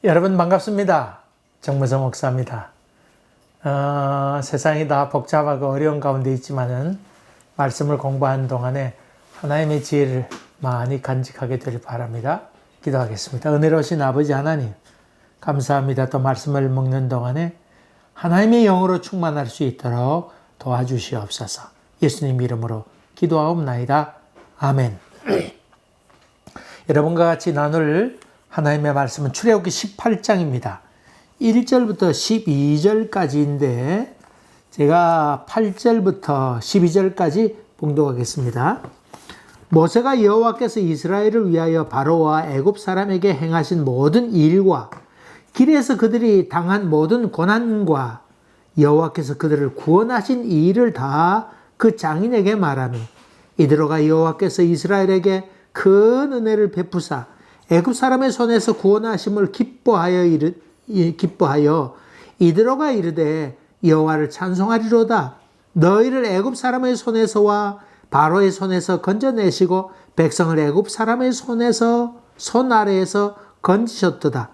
여러분 반갑습니다. 정무성 목사입니다. 세상이 다 복잡하고 어려운 가운데 있지만은 말씀을 공부하는 동안에 하나님의 지혜를 많이 간직하게 되길 바랍니다. 기도하겠습니다. 은혜로우신 아버지 하나님, 감사합니다. 또 말씀을 먹는 동안에 하나님의 영으로 충만할 수 있도록 도와주시옵소서. 예수님 이름으로 기도하옵나이다. 아멘. 여러분과 같이 나눌 하나님의 말씀은 출애굽기 18장입니다. 1절부터 12절까지인데 제가 8절부터 12절까지 봉독하겠습니다. 모세가 여호와께서 이스라엘을 위하여 바로와 애굽 사람에게 행하신 모든 일과 길에서 그들이 당한 모든 고난과 여호와께서 그들을 구원하신 이 일을 다 그 장인에게 말하며 이드로가 여호와께서 이스라엘에게 큰 은혜를 베푸사 애굽 사람의 손에서 구원하심을 기뻐하여 이드로가 이르되 여호와를 찬송하리로다. 너희를 애굽 사람의 손에서와 바로의 손에서 건져내시고 백성을 애굽 사람의 손 아래에서 건지셨도다.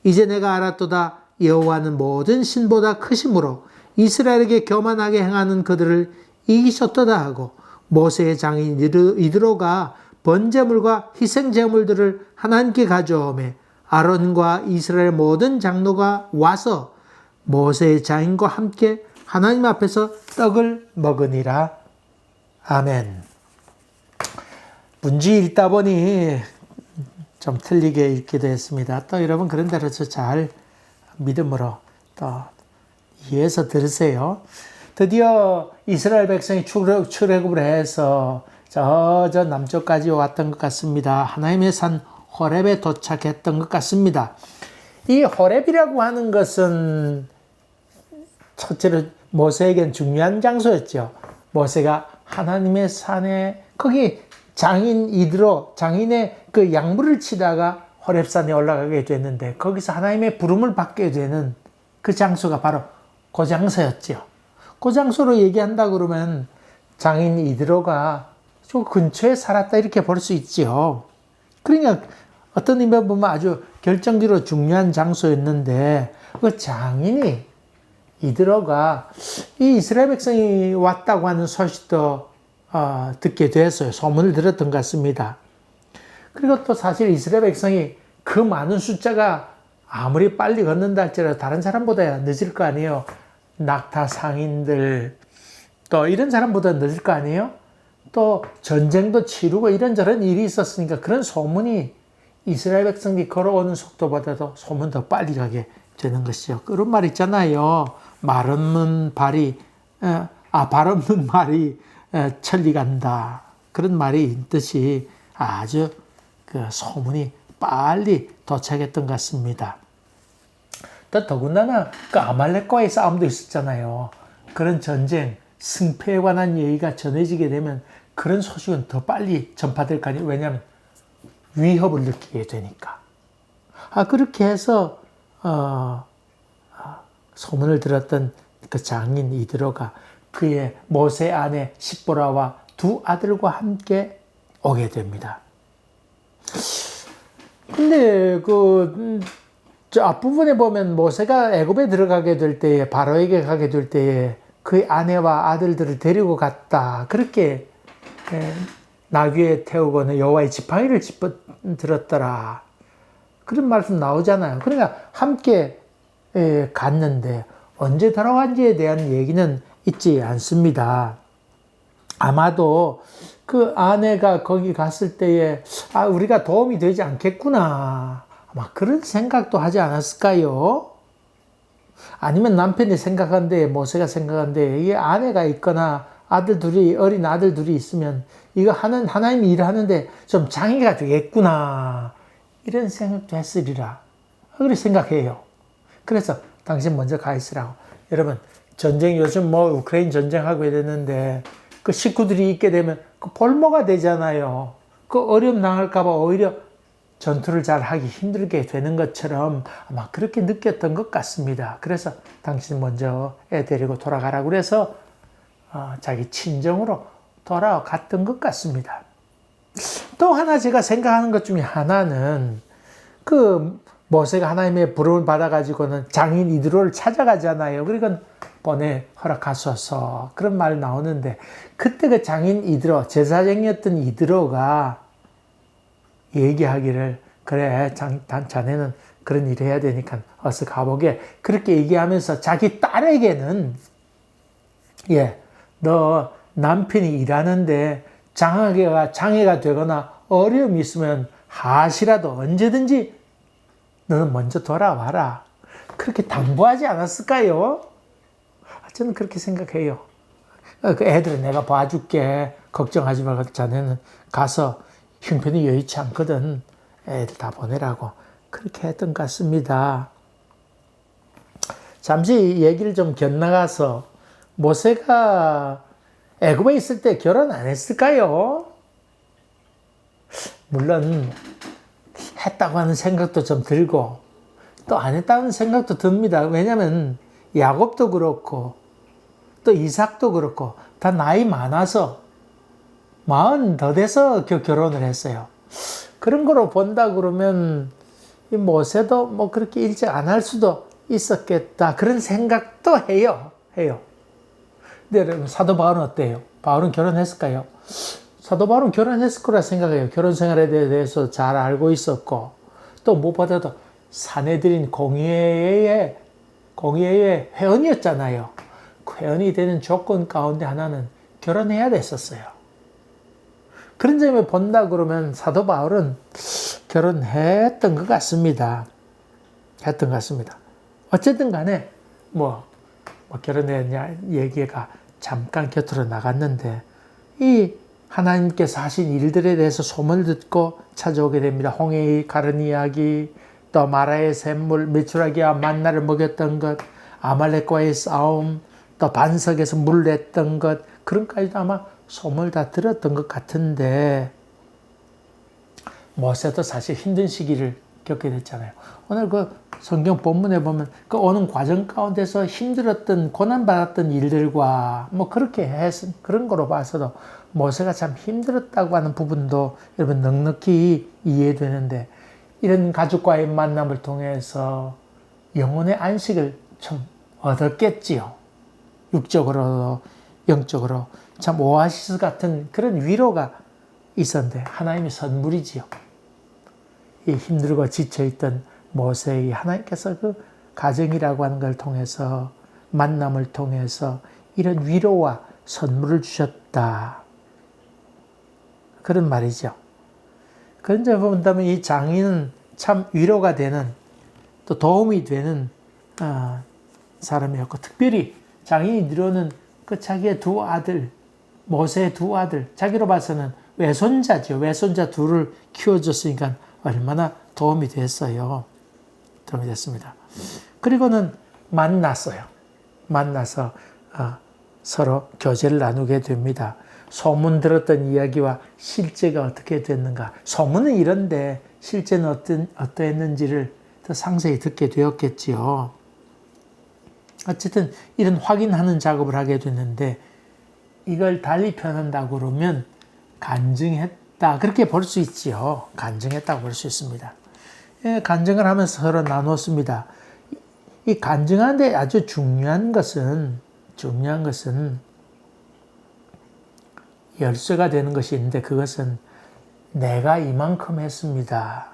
이제 내가 알았도다. 여호와는 모든 신보다 크심으로 이스라엘에게 교만하게 행하는 그들을 이기셨도다 하고 모세의 장인 이드로가 번제물과 희생제물들을 하나님께 가져오매 아론과 이스라엘 모든 장로가 와서 모세의 장인과 함께 하나님 앞에서 떡을 먹으니라. 아멘. 문지 읽다 보니 좀 틀리게 읽기도 했습니다. 또 여러분 그런 대로 잘 믿음으로 또 이해해서 들으세요. 드디어 이스라엘 백성이 출애굽을 해서 저 남쪽까지 왔던 것 같습니다. 하나님의 산 호렙에 도착했던 것 같습니다. 이 호렙이라고 하는 것은 첫째로 모세에겐 중요한 장소였죠. 모세가 하나님의 산에 거기 장인의 그 양물을 치다가 호렙산에 올라가게 됐는데 거기서 하나님의 부름을 받게 되는 그 장소가 바로 그 장소였죠. 그 장소로 얘기한다 그러면 장인 이드로가 저 근처에 살았다 이렇게 볼 수 있지요. 그러니까 어떤 의미에 보면 아주 결정적으로 중요한 장소였는데 그 장인이 이드로가 이 이스라엘 백성이 왔다고 하는 소식도 듣게 됐어요. 소문을 들었던 것 같습니다. 그리고 또 사실 이스라엘 백성이 그 많은 숫자가 아무리 빨리 걷는다 할지라도 다른 사람보다 늦을 거 아니에요. 낙타 상인들 또 이런 사람보다 늦을 거 아니에요. 또 전쟁도 치르고 이런저런 일이 있었으니까 그런 소문이 이스라엘 백성이 걸어오는 속도보다도 소문 더 빨리 가게 되는 것이죠. 그런 말 있잖아요. 발 없는 말이 천리 간다. 그런 말이 있듯이 아주 그 소문이 빨리 도착했던 것 같습니다. 또 더군다나 그 아말렉과의 싸움도 있었잖아요. 그런 전쟁, 승패에 관한 얘기가 전해지게 되면 그런 소식은 더 빨리 전파될 거 아니에요. 왜냐하면 위협을 느끼게 되니까. 그렇게 해서 소문을 들었던 그 장인 이드로가 그의 모세 아내 십보라와 두 아들과 함께 오게 됩니다. 근데 저 앞부분에 보면 모세가 애굽에 들어가게 될 때에 바로에게 가게 될 때에 그의 아내와 아들들을 데리고 갔다. 그렇게 나귀에 태우고는 여호와의 지팡이를 들었더라. 그런 말씀 나오잖아요. 그러니까 함께 갔는데 언제 돌아간지에 대한 얘기는 있지 않습니다. 아마도 그 아내가 거기 갔을 때에 우리가 도움이 되지 않겠구나. 아마 그런 생각도 하지 않았을까요? 아니면 남편이 생각한데 모세가 생각한데 이 아내가 있거나 어린 아들 둘이 있으면 이거 하나님이 일하는데 좀 장애가 되겠구나. 이런 생각도 했으리라. 그렇게 생각해요. 그래서 당신 먼저 가 있으라고. 여러분, 요즘 우크라이나 전쟁하고 이랬는데 그 식구들이 있게 되면 그 볼모가 되잖아요. 그 어려움 당할까봐 오히려 전투를 잘 하기 힘들게 되는 것처럼 아마 그렇게 느꼈던 것 같습니다. 그래서 당신 먼저 애 데리고 돌아가라고 그래서 자기 친정으로 돌아갔던 것 같습니다. 또 하나 제가 생각하는 것 중에 하나는 그 모세가 하나님의 부름을 받아가지고는 장인 이드로를 찾아가잖아요. 그러니까 번에 허락하소서 그런 말 나오는데 그때 그 장인 이드로 제사장이었던 이드로가 얘기하기를 그래 자네는 그런 일 해야 되니까 어서 가보게 그렇게 얘기하면서 자기 딸에게는 너 남편이 일하는데 장애가 되거나 어려움이 있으면 하시라도 언제든지 너는 먼저 돌아와라. 그렇게 당부하지 않았을까요? 저는 그렇게 생각해요. 그 애들은 내가 봐줄게. 걱정하지 말고 자네는 가서 형편이 여의치 않거든. 애들 다 보내라고. 그렇게 했던 것 같습니다. 잠시 얘기를 좀 곁나가서 모세가 애굽에 있을 때 결혼 안 했을까요? 물론 했다고 하는 생각도 좀 들고 또 안 했다는 생각도 듭니다. 왜냐하면 야곱도 그렇고 또 이삭도 그렇고 다 나이 많아서 40 더 돼서 결혼을 했어요. 그런 거로 본다 그러면 이 모세도 뭐 그렇게 일찍 안 할 수도 있었겠다 그런 생각도 해요. 근데 여러분 사도 바울은 어때요? 바울은 결혼했을까요? 사도 바울은 결혼했을 거라 생각해요. 결혼 생활에 대해서 잘 알고 있었고 또 무엇보다도 사내들인 공회의 회원이었잖아요. 그 회원이 되는 조건 가운데 하나는 결혼해야 됐었어요. 그런 점에 본다 그러면 사도 바울은 결혼했던 것 같습니다. 어쨌든 간에 뭐 결혼했냐 얘기가 잠깐 곁으로 나갔는데 이 하나님께서 하신 일들에 대해서 소문을 듣고 찾아오게 됩니다. 홍해의 가른 이야기, 또 마라의 샘물, 메추라기와 만나를 먹였던 것, 아말렉과의 싸움, 또 반석에서 물을 냈던 것, 그런 까지도 아마 소문을 다 들었던 것 같은데 모세도 사실 힘든 시기를 겪게 됐잖아요. 오늘 그 성경 본문에 보면 그 오는 과정 가운데서 힘들었던 고난받았던 일들과 뭐 그렇게 해서 그런 거로 봐서도 모세가 참 힘들었다고 하는 부분도 여러분 넉넉히 이해되는데 이런 가족과의 만남을 통해서 영혼의 안식을 좀 얻었겠지요. 육적으로도 영적으로 참 오아시스 같은 그런 위로가 있었는데 하나님의 선물이지요. 이 힘들고 지쳐있던 모세에게 하나님께서 그 가정이라고 하는 걸 통해서 만남을 통해서 이런 위로와 선물을 주셨다. 그런 말이죠. 그런 점을 본다면 이 장인은 참 위로가 되는 또 도움이 되는 사람이었고 특별히 장인이 이루는 그 자기의 두 아들 모세의 두 아들 자기로 봐서는 외손자죠. 외손자 둘을 키워줬으니까 얼마나 도움이 됐어요. 도움이 됐습니다. 그리고는 만났어요. 만나서 서로 교제를 나누게 됩니다. 소문 들었던 이야기와 실제가 어떻게 됐는가. 소문은 이런데 실제는 어떠했는지를 더 상세히 듣게 되었겠지요. 어쨌든 이런 확인하는 작업을 하게 됐는데 이걸 달리 표현한다고 그러면 간증했다. 그렇게 볼 수 있지요. 간증했다고 볼 수 있습니다. 간증을 하면서 서로 나눴습니다. 이 간증하는데 아주 중요한 것은 열쇠가 되는 것이 있는데 그것은 내가 이만큼 했습니다.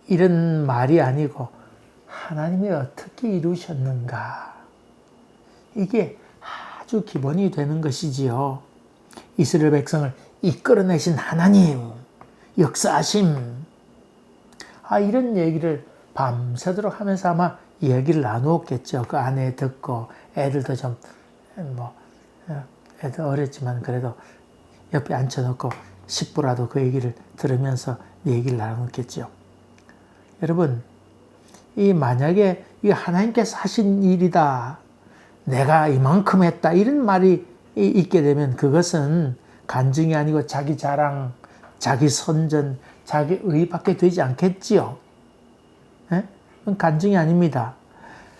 이런 말이 아니고 하나님이 어떻게 이루셨는가. 이게 아주 기본이 되는 것이지요. 이스라엘 백성을 이끌어내신 하나님, 역사하심. 이런 얘기를 밤새도록 하면서 아마 이야기를 나누었겠죠. 그 아내 듣고 애들도 좀 애들 어렸지만 그래도 옆에 앉혀놓고 10분라도 그 얘기를 들으면서 얘기를 나눴겠죠. 여러분, 만약에 이 하나님께서 하신 일이다. 내가 이만큼 했다. 이런 말이 있게 되면 그것은 간증이 아니고 자기 자랑, 자기 선전, 자기 의밖에 되지 않겠지요. 그건 간증이 아닙니다.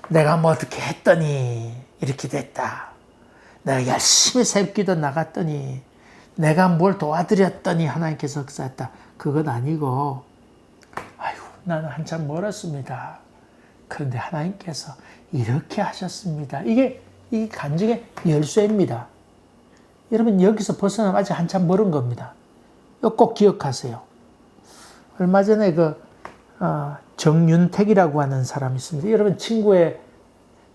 내가 뭐 어떻게 했더니 이렇게 됐다. 내가 열심히 새벽기도 나갔더니 내가 뭘 도와드렸더니 하나님께서 역사했다. 그건 아니고 나는 한참 멀었습니다. 그런데 하나님께서 이렇게 하셨습니다. 이게 이 간증의 열쇠입니다. 여러분 여기서 벗어나면 아직 한참 멀은 겁니다. 이거 꼭 기억하세요. 얼마 전에 정윤택이라고 하는 사람이 있습니다. 여러분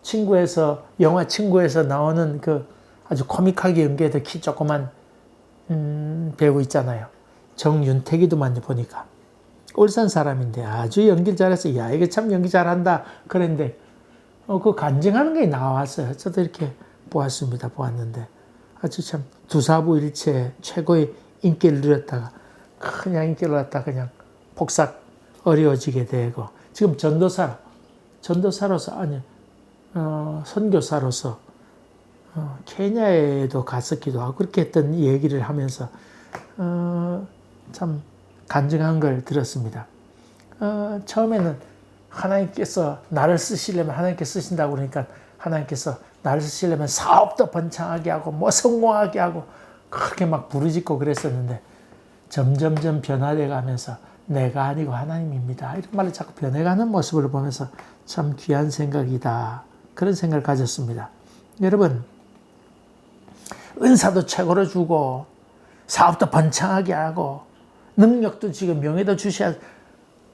친구에서 영화 친구에서 나오는 아주 코믹하게 연기해도 키 조그만 배우 있잖아요. 정윤택이도만 보니까 울산 사람인데 아주 연기를 잘해서 야 이거 참 연기 잘한다 그랬는데 그 간증하는 게 나왔어요. 저도 이렇게 보았는데 아주 참 두사부일체 최고의 인기를 누렸다가 그냥 인기를 갖다 그냥 폭삭 어려워지게 되고 지금 전도사로서 아니 선교사로서 케냐에도 갔었기도 하고 그렇게 했던 얘기를 하면서 참 간증한 걸 들었습니다. 처음에는 하나님께서 나를 쓰시려면 하나님께 쓰신다고 그러니까 하나님께서 나를 쓰시려면 사업도 번창하게 하고 뭐 성공하게 하고 그렇게 막 부르짖고 그랬었는데 점점점 변화돼 가면서 내가 아니고 하나님입니다. 이런 말을 자꾸 변해가는 모습을 보면서 참 귀한 생각이다. 그런 생각을 가졌습니다. 여러분 은사도 최고로 주고 사업도 번창하게 하고 능력도 지금 명예도 주셔야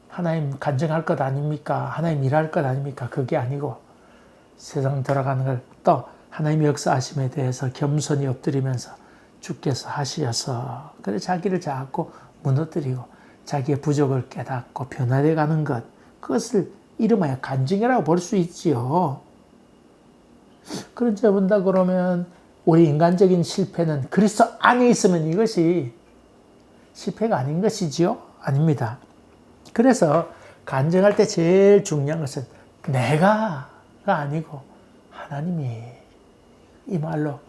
하나님 간증할 것 아닙니까? 하나님 일할 것 아닙니까? 그게 아니고 세상 돌아가는 걸 또 하나님의 역사하심에 대해서 겸손히 엎드리면서 주께서 하시어서 그래 자기를 자꾸 무너뜨리고 자기의 부족을 깨닫고 변화되어 가는 것 그것을 이름하여 간증이라고 볼 수 있지요. 그런지 본다 그러면 우리 인간적인 실패는 그리스도 안에 있으면 이것이 실패가 아닌 것이지요? 아닙니다. 그래서 간증할 때 제일 중요한 것은 내가가 아니고 하나님이 이 말로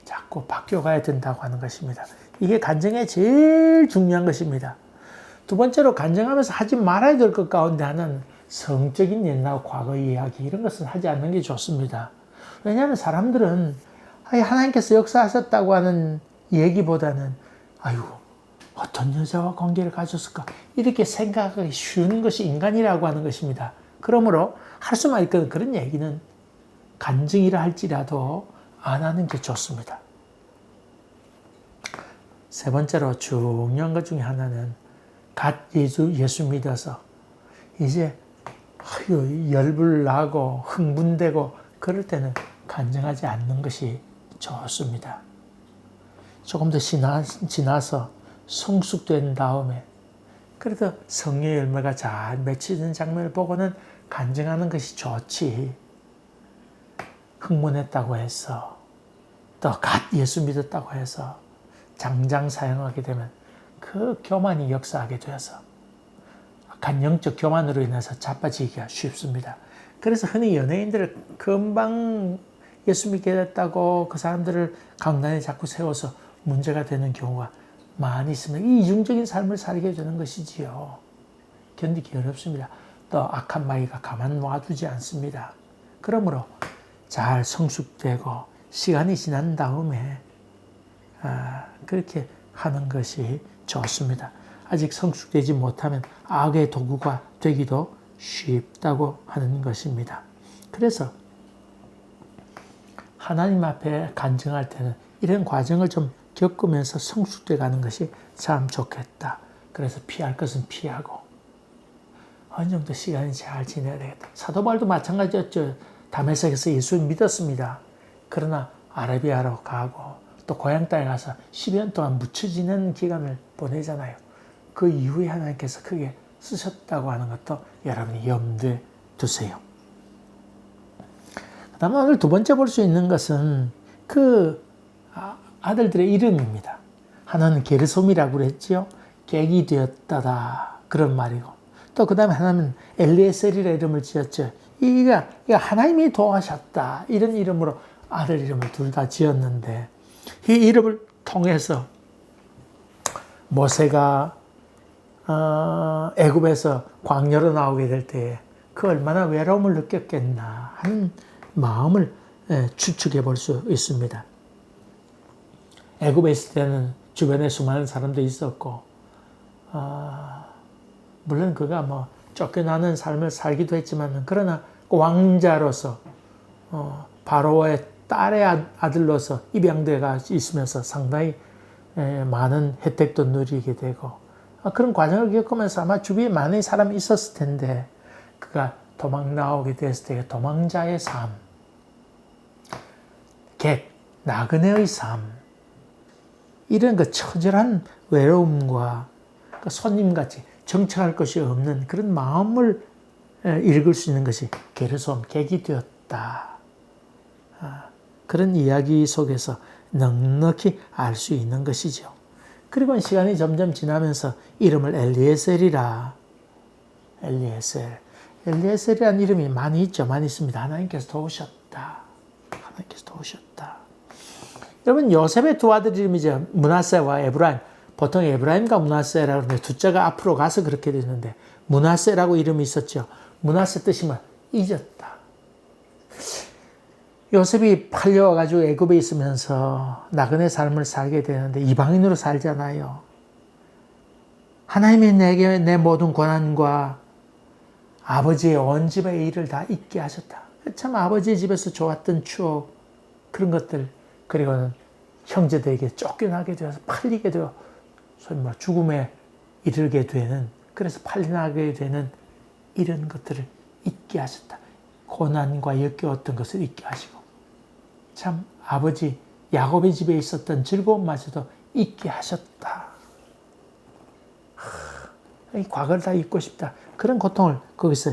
자꾸 바뀌어가야 된다고 하는 것입니다. 이게 간증의 제일 중요한 것입니다. 두 번째로 간증하면서 하지 말아야 될 것 가운데 하나는 성적인 옛날 과거 이야기 이런 것은 하지 않는 게 좋습니다. 왜냐하면 사람들은 하나님께서 역사하셨다고 하는 얘기보다는 아이고 어떤 여자와 관계를 가졌을까 이렇게 생각하기 쉬운 것이 인간이라고 하는 것입니다. 그러므로 할 수만 있거든 그런 얘기는 간증이라 할지라도 안 하는 게 좋습니다. 세 번째로 중요한 것 중에 하나는 갓 예수 믿어서 이제 열불 나고 흥분되고 그럴 때는 간증하지 않는 것이 좋습니다. 조금 더 지나서 성숙된 다음에 그래도 성령의 열매가 잘 맺히는 장면을 보고는 간증하는 것이 좋지. 흥분했다고 해서 또 갓 예수 믿었다고 해서 장장 사용하게 되면 그 교만이 역사하게 되어서 간 영적 교만으로 인해서 자빠지기가 쉽습니다. 그래서 흔히 연예인들을 금방 예수 믿게 됐다고 그 사람들을 강단에 자꾸 세워서 문제가 되는 경우가 많이 있습니다. 이 이중적인 삶을 살게 되는 것이지요. 견디기 어렵습니다. 또 악한 마귀가 가만 놔두지 않습니다. 그러므로 잘 성숙되고 시간이 지난 다음에 그렇게 하는 것이 좋습니다. 아직 성숙되지 못하면 악의 도구가 되기도 쉽다고 하는 것입니다. 그래서 하나님 앞에 간증할 때는 이런 과정을 좀 겪으면서 성숙돼 가는 것이 참 좋겠다. 그래서 피할 것은 피하고 어느 정도 시간이 잘 지내야 되겠다. 사도 바울도 마찬가지였죠. 다메섹에서 예수를 믿었습니다. 그러나 아라비아로 가고 또 고향 땅에 가서 10년 동안 묻혀지는 기간을 보내잖아요. 그 이후에 하나님께서 크게 쓰셨다고 하는 것도 여러분이 염두에 두세요. 그 다음에 오늘 두 번째 볼 수 있는 것은 그 아들들의 이름입니다. 하나는 게르솜이라고 그랬지요. 객이 되었다다 그런 말이고 또 그 다음에 하나는 엘리에셀이라 이름을 지었죠. 이가 하나님이 도와셨다 이런 이름으로 아들 이름을 둘 다 지었는데 이 이름을 통해서 모세가 애굽에서 광야로 나오게 될 때에 그 얼마나 외로움을 느꼈겠나 하는 마음을 추측해 볼 수 있습니다. 애굽에 있을 때는 주변에 수많은 사람도 있었고 물론 그가 쫓겨나는 삶을 살기도 했지만, 그러나 그 왕자로서 바로의 딸의 아들로서 입양대가 있으면서 상당히 많은 혜택도 누리게 되고, 그런 과정을 겪으면서 아마 주위에 많은 사람이 있었을 텐데, 그가 도망 나오게 됐을 때 도망자의 삶, 객, 나그네의 삶, 이런 그 처절한 외로움과 손님같이 정착할 것이 없는 그런 마음을 읽을 수 있는 것이 게르솜, 객이 되었다. 그런 이야기 속에서 넉넉히 알 수 있는 것이죠. 그리고 시간이 점점 지나면서 이름을 엘리에셀이라. 엘리에셀이라는 이름이 많이 있죠. 많이 있습니다. 하나님께서 도우셨다. 하나님께서 도우셨다. 여러분, 요셉의 두 아들 이름이죠. 므낫세와 에브라임. 보통 에브라임과 므낫세라고 하는데 두 자가 앞으로 가서 그렇게 되는데, 므낫세라고 이름이 있었죠. 므낫세 뜻이 뭐 잊었다. 요셉이 팔려와가지고 애굽에 있으면서 나그네 삶을 살게 되는데 이방인으로 살잖아요. 하나님이 내게 내 모든 고난과 아버지의 온 집의 일을 다 잊게 하셨다. 참 아버지의 집에서 좋았던 추억, 그런 것들, 그리고는 형제들에게 쫓겨나게 되어서 팔리게 되어 소위 말 죽음에 이르게 되는, 그래서 팔려나게 되는 이런 것들을 잊게 하셨다. 고난과 역겨웠던 것을 잊게 하시고, 참 아버지 야곱의 집에 있었던 즐거움마저도 잊게 하셨다. 이 과거를 다 잊고 싶다. 그런 고통을 거기서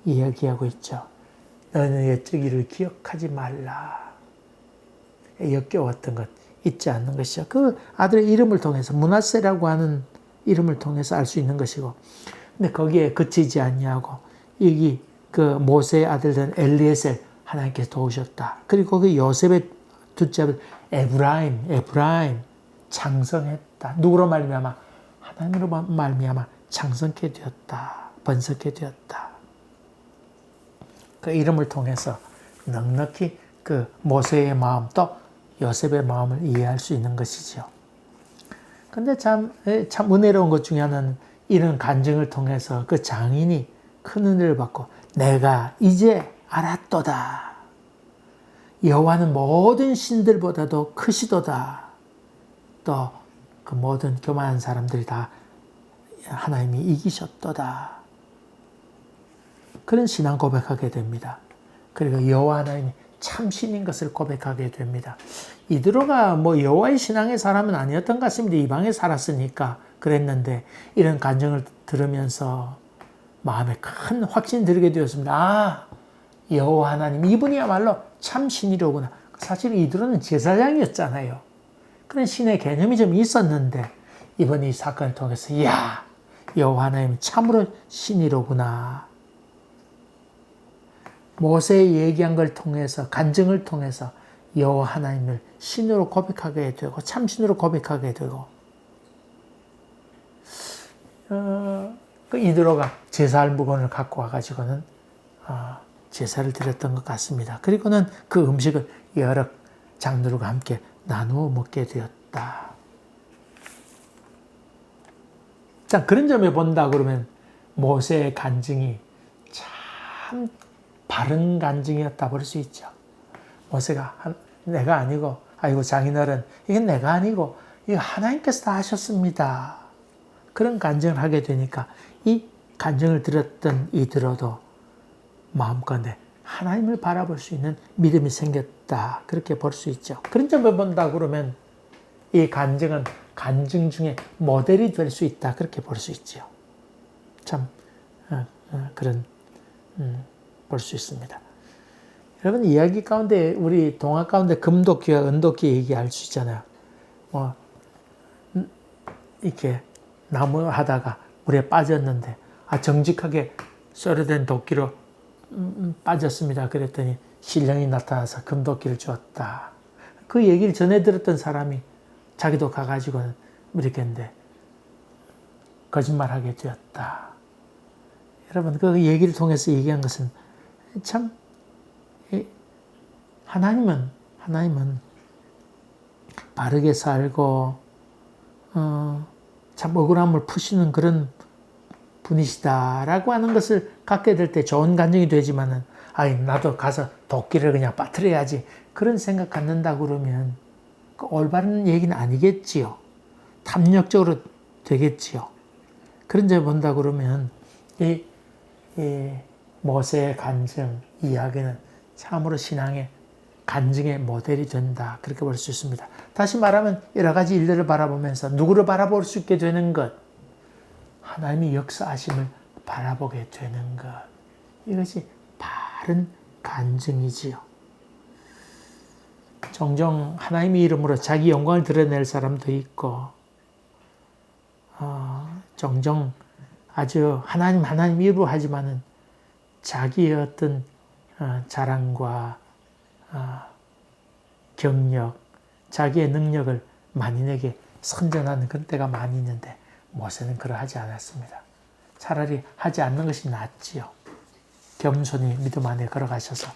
이야기하고 있죠. 너는 옛적 일을 기억하지 말라. 역겨웠던 것 잊지 않는 것이죠. 그 아들의 이름을 통해서, 므낫세라고 하는 이름을 통해서 알 수 있는 것이고, 근데 거기에 그치지 않냐고, 여기 그 모세의 아들된 엘리에셀, 하나님께서 도우셨다. 그리고 그 요셉의 둘째 아들 에브라임 창성했다. 누구로 말미암아? 하나님으로 말미암아 창성케 되었다. 번성케 되었다. 그 이름을 통해서 넉넉히 그 모세의 마음 또 요셉의 마음을 이해할 수 있는 것이죠. 근데 참 은혜로운 것 중에 하나는 이런 간증을 통해서 그 장인이 큰 은혜를 받고, 내가 이제 알았도다. 여호와는 모든 신들보다도 크시도다. 또 그 모든 교만한 사람들이 다 하나님이 이기셨도다. 그런 신앙 고백하게 됩니다. 그리고 여호와 하나님이 참신인 것을 고백하게 됩니다. 이드로가 뭐 여호와의 신앙의 사람은 아니었던 것 같습니다. 이방에 살았으니까 그랬는데, 이런 간증을 들으면서 마음에 큰 확신이 들게 되었습니다. 아, 여호와 하나님, 이분이야말로 참신이로구나. 사실 이드로는 제사장이었잖아요. 그런 신의 개념이 좀 있었는데, 이번 이 사건을 통해서 이야, 여호와 하나님 참으로 신이로구나. 모세의 얘기한 걸 통해서, 간증을 통해서 여호와 하나님을 신으로 고백하게 되고, 참신으로 고백하게 되고, 그 이드로가 제사할 물건을 갖고 와가지고는 제사를 드렸던 것 같습니다. 그리고는 그 음식을 여러 장로들과 함께 나누어 먹게 되었다. 자, 그런 점에 본다 그러면 모세의 간증이 참 바른 간증이었다 볼 수 있죠. 모세가 내가 아니고, 아이고 장인어른, 이건 내가 아니고 이거 하나님께서 다 하셨습니다. 그런 간증을 하게 되니까 이 간증을 들었던 이들어도 마음가운데 하나님을 바라볼 수 있는 믿음이 생겼다. 그렇게 볼 수 있죠. 그런 점을 본다 그러면 이 간증은 간증 중에 모델이 될 수 있다. 그렇게 볼 수 있죠. 참 그런 볼 수 있습니다. 여러분, 이야기 가운데 우리 동화 가운데 금도끼와 은도끼 얘기할 수 있잖아요. 뭐 이렇게 나무 하다가 물에 빠졌는데 정직하게 쇠로된 도끼로 빠졌습니다. 그랬더니 신령이 나타나서 금도끼를 주었다. 그 얘기를 전해 들었던 사람이 자기도 가가지고는 이렇게 했는데 거짓말하게 되었다. 여러분, 그 얘기를 통해서 얘기한 것은 참 하나님은 바르게 살고 참 억울함을 푸시는 그런 분이시다라고 하는 것을 갖게 될 때 좋은 간증이 되지만은 나도 가서 도끼를 그냥 빠뜨려야지 그런 생각 갖는다 그러면 그 올바른 얘기는 아니겠지요. 탐욕적으로 되겠지요. 그런 점을 본다 그러면 이 모세의 간증 이야기는 참으로 신앙의 간증의 모델이 된다. 그렇게 볼 수 있습니다. 다시 말하면 여러 가지 일들을 바라보면서 누구를 바라볼 수 있게 되는 것, 하나님의 역사하심을 바라보게 되는 것, 이것이 바른 간증이지요. 종종 하나님의 이름으로 자기 영광을 드러낼 사람도 있고, 종종 아주 하나님 이름으로 하지만은 자기의 어떤 자랑과 경력, 자기의 능력을 만인에게 선전하는 그런 때가 많이 있는데 모세는 그러하지 않았습니다. 차라리 하지 않는 것이 낫지요. 겸손히 믿음 안에 걸어가셔서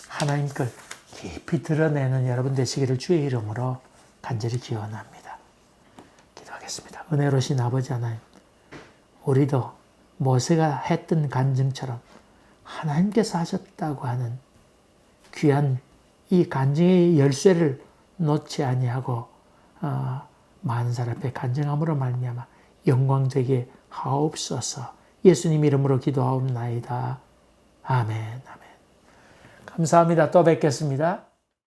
하나님 걸 깊이 드러내는 여러분 되시기를 주의 이름으로 간절히 기원합니다. 기도하겠습니다. 은혜로우신 아버지 하나님, 우리도 모세가 했던 간증처럼 하나님께서 하셨다고 하는 귀한 이 간증의 열쇠를 놓지 아니하고 많은 사람 앞에 간증함으로 말미암아 영광되게 하옵소서. 예수님 이름으로 기도하옵나이다. 아멘. 감사합니다. 또 뵙겠습니다.